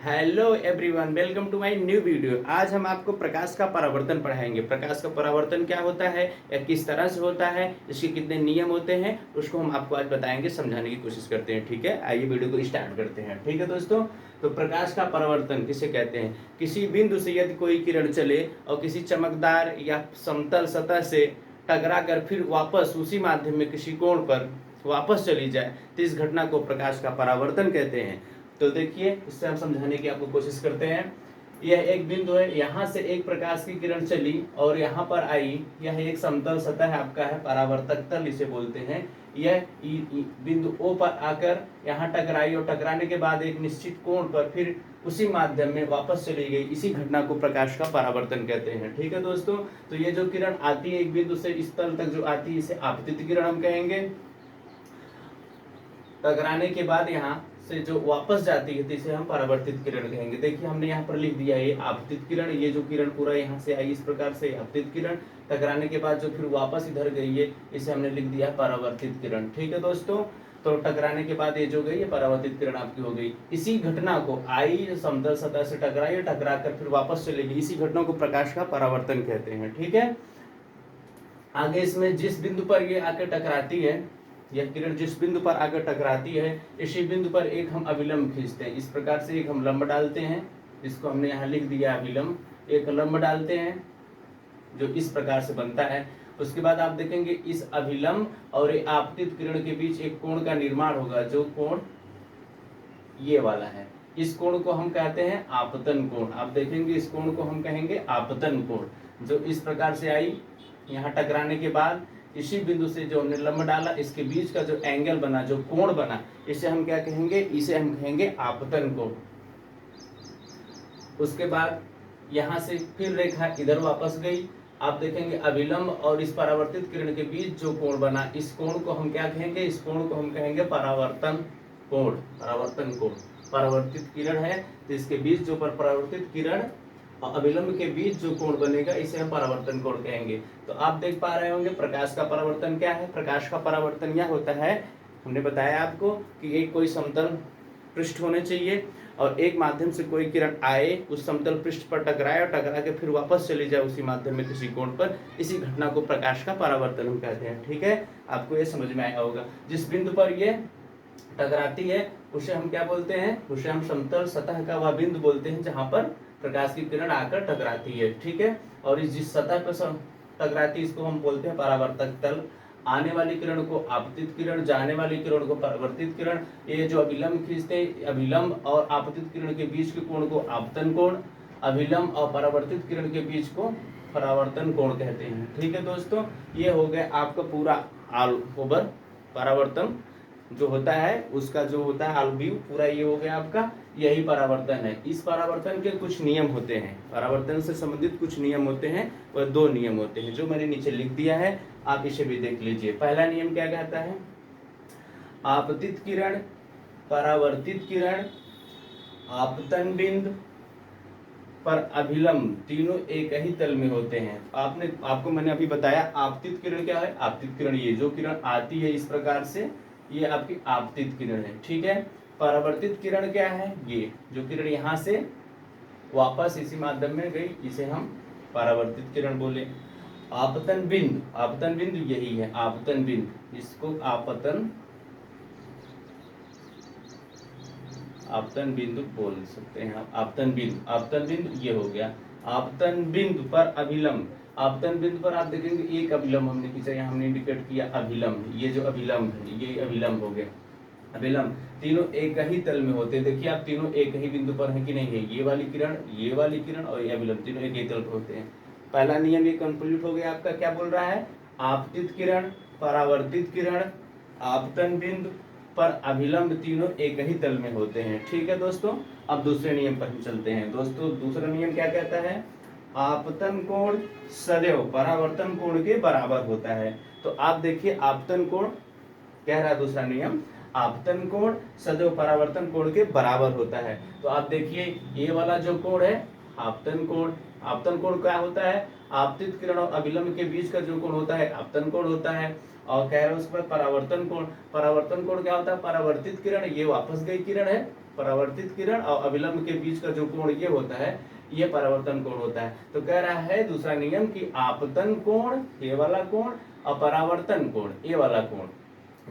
Hello everyone, welcome to my new video. आज हम आपको प्रकाश का परावर्तन पढ़ाएंगे। प्रकाश का परावर्तन क्या होता है या किस तरह से होता है, इसके कितने नियम होते हैं, उसको हम आपको आज बताएंगे, समझाने की कोशिश करते हैं। ठीक है, आइए वीडियो को स्टार्ट करते हैं। ठीक है दोस्तों, तो प्रकाश का परावर्तन किसे कहते हैं? किसी बिंदु से यदि कोई किरण चले और किसी चमकदार या समतल सतह से टकरा कर फिर वापस उसी माध्यम में किसी कोण पर वापस चली जाए, तो इस घटना को प्रकाश का परावर्तन कहते हैं। तो देखिए, इससे हम समझाने की आपको कोशिश करते हैं। यह एक बिंदु है, यहाँ से एक प्रकाश की किरण चली और यहाँ पर आई। यह एक समतल सतह आपका है, परावर्तक तल इसे बोलते हैं। यह बिंदु O पर आकर यहाँ टकराई और टकराने के बाद एक निश्चित कोण पर फिर उसी माध्यम में वापस चली गई। इसी घटना को प्रकाश का परावर्तन कहते हैं। ठीक है दोस्तों, तो ये जो किरण आती है एक बिंदु से इस तल तक जो आती है, इसे आपतित किरण हम कहेंगे। टकराने के बाद यहाँ से जो वापस जाती है, तो इसे हम परावर्तित किरण कहेंगे। देखिए, हमने यहाँ पर लिख दिया है ये आपतित किरण। ये जो किरण पूरा यहाँ से आई इस प्रकार से आपतित किरण, टकराने के बाद जो फिर वापस इधर गई है, इसे हमने लिख दिया परावर्तित किरण। ठीक है दोस्तों, तो टकराने के बाद ये जो गई, ये परावर्तित किरण आपकी हो गई। इसी घटना को आई समतल सतह से टकराई, टकरा कर फिर वापस चली गई, इसी घटना को प्रकाश का परावर्तन कहते हैं। ठीक है, आगे इसमें जिस बिंदु पर ये आकर टकराती है, यह किरण जिस बिंदु पर आकर टकराती है, इसी बिंदु पर एक हम अभिलंब खींचते हैं। इस प्रकार से एक हम लंब डालते हैं, जिसको हमने यहाँ लिख दिया अभिलंब। एक लंब डालते हैं जो इस प्रकार से बनता है। उसके बाद आप देखेंगे इस अभिलंब और आपतित किरण के बीच एक कोण का निर्माण होगा, जो कोण ये वाला है। इस कोण को हम कहते हैं आपतन कोण। आप देखेंगे इस कोण को हम कहेंगे आपतन कोण। जो इस प्रकार से आई, यहाँ टकराने के बाद इसी बिंदु से जो हमने लंब डाला, इसके बीच का जो एंगल बना, जो कोण बना, इसे हम क्या कहेंगे? इसे हम कहेंगे आपतन कोण। उसके बाद यहाँ से फिर रेखा इधर वापस गई। आप देखेंगे अभिलंब और इस परावर्तित किरण के बीच जो कोण बना, इस कोण को हम क्या कहेंगे? इस कोण को हम कहेंगे परावर्तन कोण। परावर्तन कोण, परावर्तित किरण है तो इसके बीच जो परावर्तित किरण और अभिलंब के बीच जो कोण बनेगा, इसे हम परावर्तन कोण कहेंगे। तो आप देख पा रहे होंगे प्रकाश का परावर्तन क्या है। प्रकाश का परावर्तन यह होता है, हमने बताया आपको कि एक कोई समतल पृष्ठ होने चाहिए और एक माध्यम से कोई किरण आए, उस समतल पृष्ठ पर टकराए और टकरा के फिर वापस चली जाए उसी माध्यम में किसी कोण पर। इसी घटना को प्रकाश का परावर्तन हम कहते हैं। ठीक है, आपको ये समझ में आया होगा। जिस बिंदु पर ये टकराती है उसे हम क्या बोलते हैं? उसे हम समतल सतह का वह बिंदु बोलते हैं जहां पर प्रकाश की किरण आकर टकराती है। ठीक है, और इस जिस सतह पर टकराती है इसको हम बोलते हैं परावर्तक तल। आने वाली किरण को आपतित किरण, जाने वाली किरण को परावर्तित किरण। ये जो अभिलंब खींचते हैं, अभिलंब और आपतित किरण के बीच के कोण को आपतन कोण, अभिलंब और परावर्तित किरण के बीच को परावर्तन कोण कहते हैं। ठीक है दोस्तों, ये हो गया आपका पूरा ऑल ओवर परावर्तन जो होता है, उसका जो होता है ऑल व्यू पूरा, ये हो गया आपका, यही परावर्तन है। इस परावर्तन के कुछ नियम होते हैं, परावर्तन से संबंधित कुछ नियम होते हैं। वह दो नियम होते हैं जो मैंने नीचे लिख दिया है, आप इसे भी देख लीजिए। पहला नियम क्या कहता है? आपतित किरण, परावर्तित किरण, आपतन बिंदु पर अभिलंब तीनों एक ही तल में होते हैं। आपको मैंने अभी बताया आपतित किरण क्या है। आपतित किरण, ये जो किरण आती है इस प्रकार से, ये आपकी आपतित किरण है। ठीक है, परावर्तित किरण क्या है? ये जो किरण यहाँ से वापस इसी माध्यम में गई, इसे हम परावर्तित किरण बोले। आपतन बिंदु, आपतन बिंदु यही है आपतन बिंदु, इसको आपतन बिंदु बोल सकते हैं आप। आपतन बिंदु, आपतन बिंदु ये हो गया। आपतन बिंदु पर अभिलंब, आपतन बिंदु पर आप देखेंगे एक अभिलंब हमने खींचा, यहाँ हमने इंडिकेट किया अभिलंब। ये जो अभिलंब है, ये अभिलंब हो गया। अभिलंब तीनों एक ही तल में होते हैं। देखिए आप, तीनों एक ही बिंदु पर है कि नहीं है? ये वाली किरण, ये वाली किरण और ये अभिलंब तीनों एक ही तल पर होते हैं। पहला नियम ये कंप्लीट हो गया आपका। क्या बोल रहा है? आपतित किरण, परावर्तित किरण, आपतन बिंदु पर अभिलंब तीनों एक ही तल में होते हैं। ठीक है दोस्तों, अब दूसरे नियम पर हम चलते हैं। दोस्तों, दूसरा नियम क्या कहता है? आपतन कोण सदैव परावर्तन कोण के बराबर होता है। तो आप देखिए, आपतन कोण कह रहा है दूसरा नियम, आपतन कोण सदैव परावर्तन कोण के बराबर होता है। तो आप देखिए, ये वाला जो कोण है आपतन कोण। आपतन कोण क्या होता है? आपतित किरण और अभिलंब के बीच का जो कोण होता है आपतन कोण होता है। और कह रहे हैं उस पर परावर्तन कोण। परावर्तन कोण क्या होता है? परावर्तित किरण, ये वापस गई किरण है, परावर्तित किरण और अविलंब के बीच का जो कोण ये होता है, ये परावर्तन कोण होता है। तो कह रहा है दूसरा नियम कि आपतन कोण ये वाला कोण और परावर्तन कोण ये वाला कोण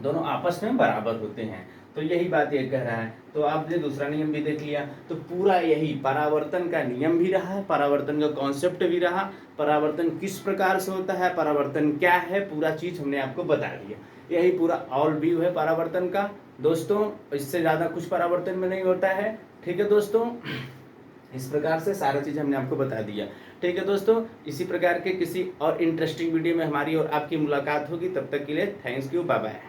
दोनों आपस में बराबर होते हैं। तो यही बात ये कह रहा है। तो आपने दूसरा नियम भी देख लिया। तो पूरा यही परावर्तन का नियम भी रहा, परावर्तन का कॉन्सेप्ट भी रहा, परावर्तन किस प्रकार से होता है, परावर्तन क्या है, पूरा चीज हमने आपको बता दिया। यही पूरा ऑल व्यू है परावर्तन का दोस्तों। इससे ज्यादा कुछ परावर्तन में नहीं होता है। ठीक है दोस्तों, इस प्रकार से सारा चीज हमने आपको बता दिया। ठीक है दोस्तों, इसी प्रकार के किसी और इंटरेस्टिंग वीडियो में हमारी और आपकी मुलाकात होगी। तब तक के लिए थैंक्स यू, बाय बाय।